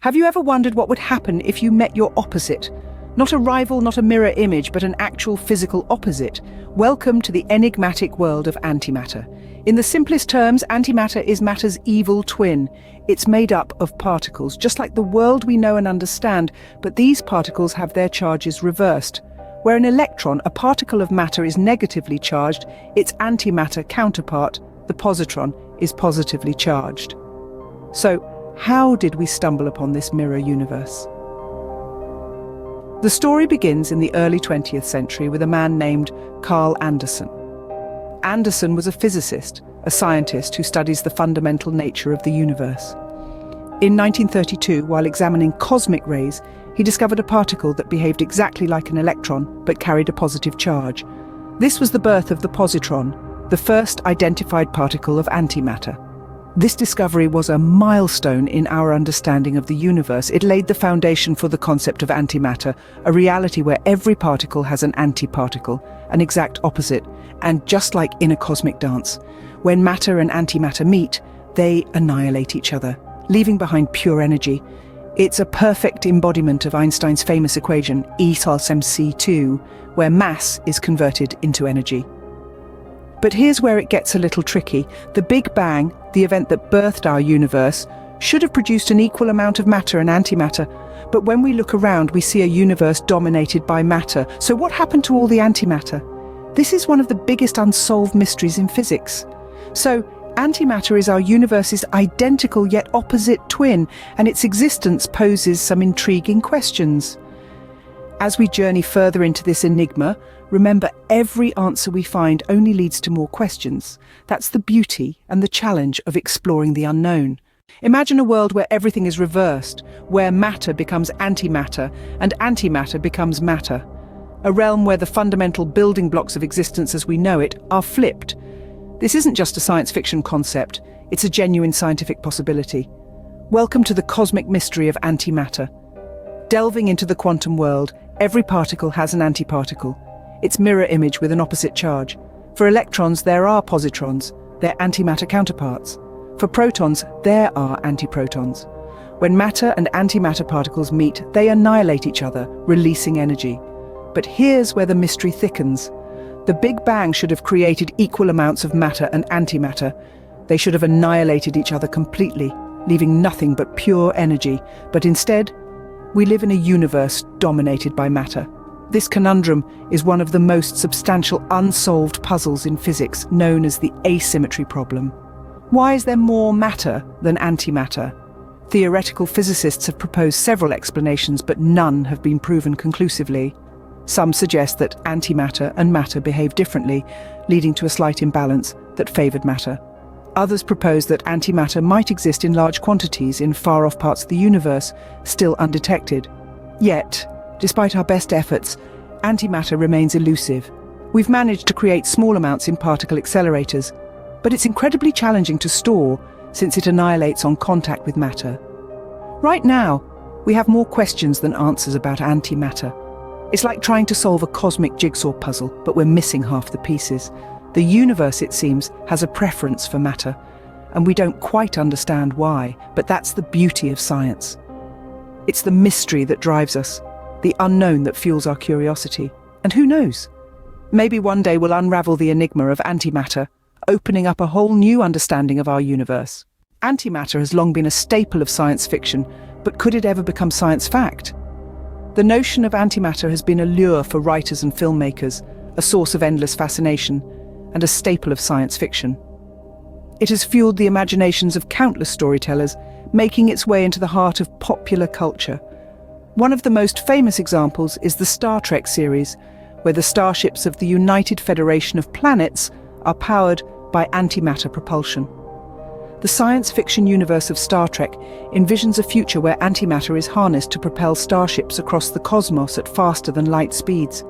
Have you ever wondered what would happen if you met your opposite? Not a rival, not a mirror image, but an actual physical opposite. Welcome to the enigmatic world of antimatter. In the simplest terms, antimatter is matter's evil twin. It's made up of particles, just like the world we know and understand, but these particles have their charges reversed. Where an electron, a particle of matter, is negatively charged, its antimatter counterpart, the positron, is positively charged. So, how did we stumble upon this mirror universe? The story begins in the early 20th century with a man named Carl Anderson. Anderson was a physicist, a scientist who studies the fundamental nature of the universe. In 1932, while examining cosmic rays, he discovered a particle that behaved exactly like an electron but carried a positive charge. This was the birth of the positron, the first identified particle of antimatter. This discovery was a milestone in our understanding of the universe. It laid the foundation for the concept of antimatter, a reality where every particle has an antiparticle, an exact opposite, and just like in a cosmic dance, when matter and antimatter meet, they annihilate each other, leaving behind pure energy. It's a perfect embodiment of Einstein's famous equation, E = mc2, where mass is converted into energy. But here's where it gets a little tricky. The Big Bang, the event that birthed our universe, should have produced an equal amount of matter and antimatter. But when we look around, we see a universe dominated by matter. So what happened to all the antimatter? This is one of the biggest unsolved mysteries in physics. So, antimatter is our universe's identical yet opposite twin, and its existence poses some intriguing questions. As we journey further into this enigma, remember, every answer we find only leads to more questions. That's the beauty and the challenge of exploring the unknown. Imagine a world where everything is reversed, where matter becomes antimatter and antimatter becomes matter. A realm where the fundamental building blocks of existence as we know it are flipped. This isn't just a science fiction concept, it's a genuine scientific possibility. Welcome to the cosmic mystery of antimatter. Delving into the quantum world, every particle has an antiparticle, its mirror image with an opposite charge. For electrons, there are positrons, their antimatter counterparts. For protons, there are antiprotons. When matter and antimatter particles meet, they annihilate each other, releasing energy. But here's where the mystery thickens. The Big Bang should have created equal amounts of matter and antimatter. They should have annihilated each other completely, leaving nothing but pure energy. But instead, we live in a universe dominated by matter. This conundrum is one of the most substantial unsolved puzzles in physics, known as the asymmetry problem. Why is there more matter than antimatter? Theoretical physicists have proposed several explanations, but none have been proven conclusively. Some suggest that antimatter and matter behave differently, leading to a slight imbalance that favored matter. Others propose that antimatter might exist in large quantities in far-off parts of the universe, still undetected. Yet, despite our best efforts, antimatter remains elusive. We've managed to create small amounts in particle accelerators, but it's incredibly challenging to store since it annihilates on contact with matter. Right now, we have more questions than answers about antimatter. It's like trying to solve a cosmic jigsaw puzzle, but we're missing half the pieces. The universe, it seems, has a preference for matter, and we don't quite understand why, but that's the beauty of science. It's the mystery that drives us, the unknown that fuels our curiosity. And who knows? Maybe one day we'll unravel the enigma of antimatter, opening up a whole new understanding of our universe. Antimatter has long been a staple of science fiction, but could it ever become science fact? The notion of antimatter has been a lure for writers and filmmakers, a source of endless fascination, and a staple of science fiction. It has fueled the imaginations of countless storytellers, making its way into the heart of popular culture. One of the most famous examples is the Star Trek series, where the starships of the United Federation of Planets are powered by antimatter propulsion. The science fiction universe of Star Trek envisions a future where antimatter is harnessed to propel starships across the cosmos at faster than light speeds.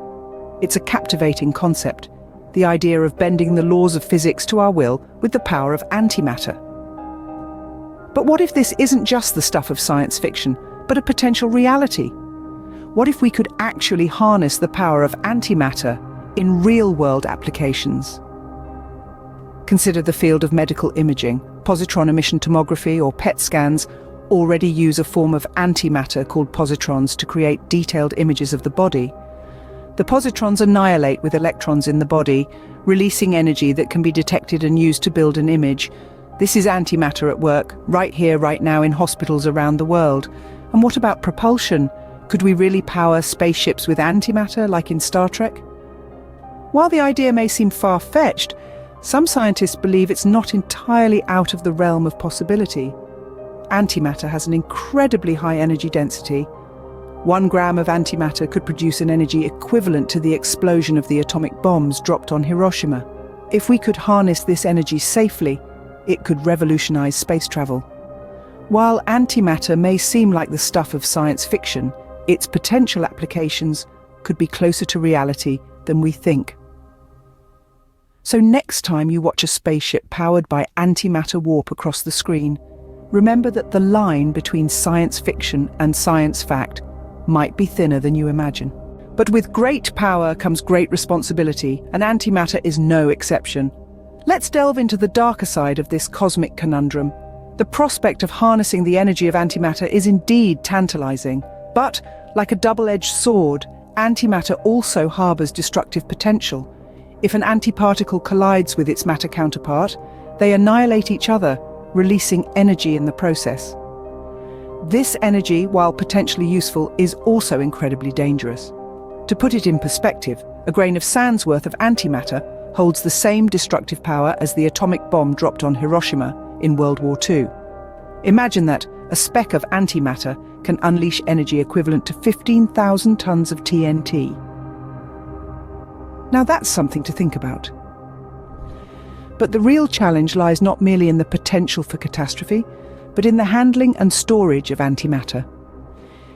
It's a captivating concept, the idea of bending the laws of physics to our will with the power of antimatter. But what if this isn't just the stuff of science fiction, but a potential reality? What if we could actually harness the power of antimatter in real-world applications? Consider the field of medical imaging. Positron emission tomography or PET scans already use a form of antimatter called positrons to create detailed images of the body. The positrons annihilate with electrons in the body, releasing energy that can be detected and used to build an image. This is antimatter at work, right here, right now in hospitals around the world. And what about propulsion? Could we really power spaceships with antimatter, like in Star Trek? While the idea may seem far-fetched, some scientists believe it's not entirely out of the realm of possibility. Antimatter has an incredibly high energy density. 1 gram of antimatter could produce an energy equivalent to the explosion of the atomic bombs dropped on Hiroshima. If we could harness this energy safely, it could revolutionize space travel. While antimatter may seem like the stuff of science fiction, its potential applications could be closer to reality than we think. So next time you watch a spaceship powered by antimatter warp across the screen, remember that the line between science fiction and science fact might be thinner than you imagine. But with great power comes great responsibility, and antimatter is no exception. Let's delve into the darker side of this cosmic conundrum. The prospect of harnessing the energy of antimatter is indeed tantalizing, but like a double-edged sword, antimatter also harbors destructive potential. If an antiparticle collides with its matter counterpart, they annihilate each other, releasing energy in the process. This energy, while potentially useful, is also incredibly dangerous. To put it in perspective, a grain of sand's worth of antimatter holds the same destructive power as the atomic bomb dropped on Hiroshima in World War II. Imagine that a speck of antimatter can unleash energy equivalent to 15,000 tons of TNT. Now that's something to think about. But the real challenge lies not merely in the potential for catastrophe, but in the handling and storage of antimatter.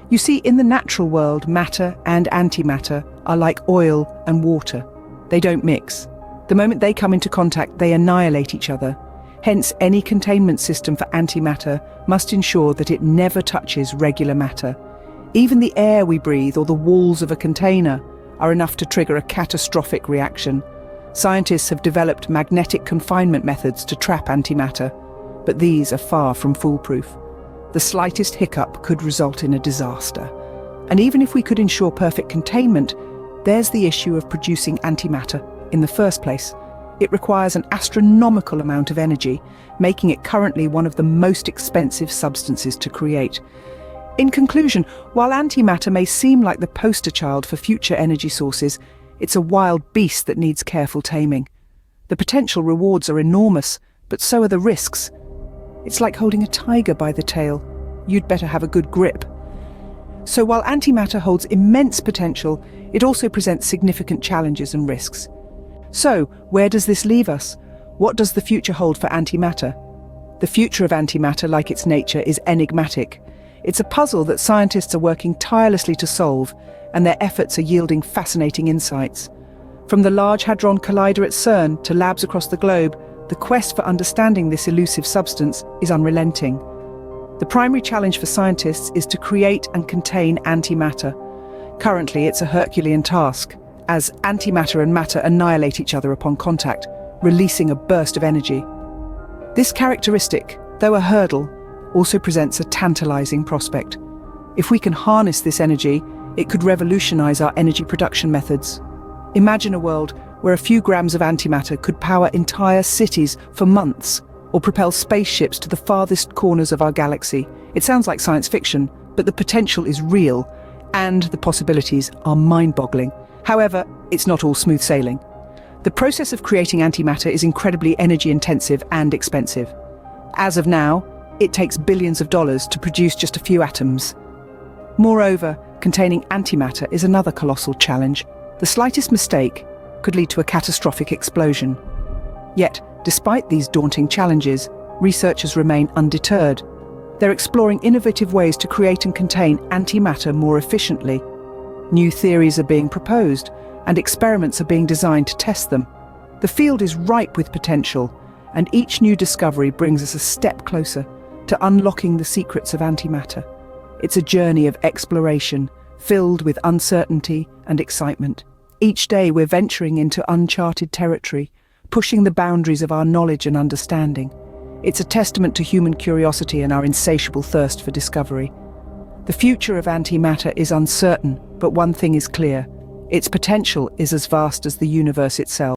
You see, in the natural world, matter and antimatter are like oil and water. They don't mix. The moment they come into contact, they annihilate each other. Hence, any containment system for antimatter must ensure that it never touches regular matter. Even the air we breathe or the walls of a container are enough to trigger a catastrophic reaction. Scientists have developed magnetic confinement methods to trap antimatter, but these are far from foolproof. The slightest hiccup could result in a disaster. And even if we could ensure perfect containment, there's the issue of producing antimatter in the first place. It requires an astronomical amount of energy, making it currently one of the most expensive substances to create. In conclusion, while antimatter may seem like the poster child for future energy sources, it's a wild beast that needs careful taming. The potential rewards are enormous, but so are the risks. It's like holding a tiger by the tail. You'd better have a good grip. So while antimatter holds immense potential, it also presents significant challenges and risks. So, where does this leave us? What does the future hold for antimatter? The future of antimatter, like its nature, is enigmatic. It's a puzzle that scientists are working tirelessly to solve, and their efforts are yielding fascinating insights. From the Large Hadron Collider at CERN to labs across the globe, the quest for understanding this elusive substance is unrelenting. The primary challenge for scientists is to create and contain antimatter. Currently, it's a Herculean task, as antimatter and matter annihilate each other upon contact, releasing a burst of energy. This characteristic, though a hurdle, also presents a tantalizing prospect. If we can harness this energy, it could revolutionize our energy production methods. Imagine a world where a few grams of antimatter could power entire cities for months, or propel spaceships to the farthest corners of our galaxy. It sounds like science fiction, but the potential is real, and the possibilities are mind-boggling. However, it's not all smooth sailing. The process of creating antimatter is incredibly energy-intensive and expensive. As of now, it takes billions of dollars to produce just a few atoms. Moreover, containing antimatter is another colossal challenge. The slightest mistake could lead to a catastrophic explosion. Yet, despite these daunting challenges, researchers remain undeterred. They're exploring innovative ways to create and contain antimatter more efficiently. New theories are being proposed, and experiments are being designed to test them. The field is ripe with potential, and each new discovery brings us a step closer to unlocking the secrets of antimatter. It's a journey of exploration, filled with uncertainty and excitement. Each day we're venturing into uncharted territory, pushing the boundaries of our knowledge and understanding. It's a testament to human curiosity and our insatiable thirst for discovery. The future of antimatter is uncertain, but one thing is clear: its potential is as vast as the universe itself.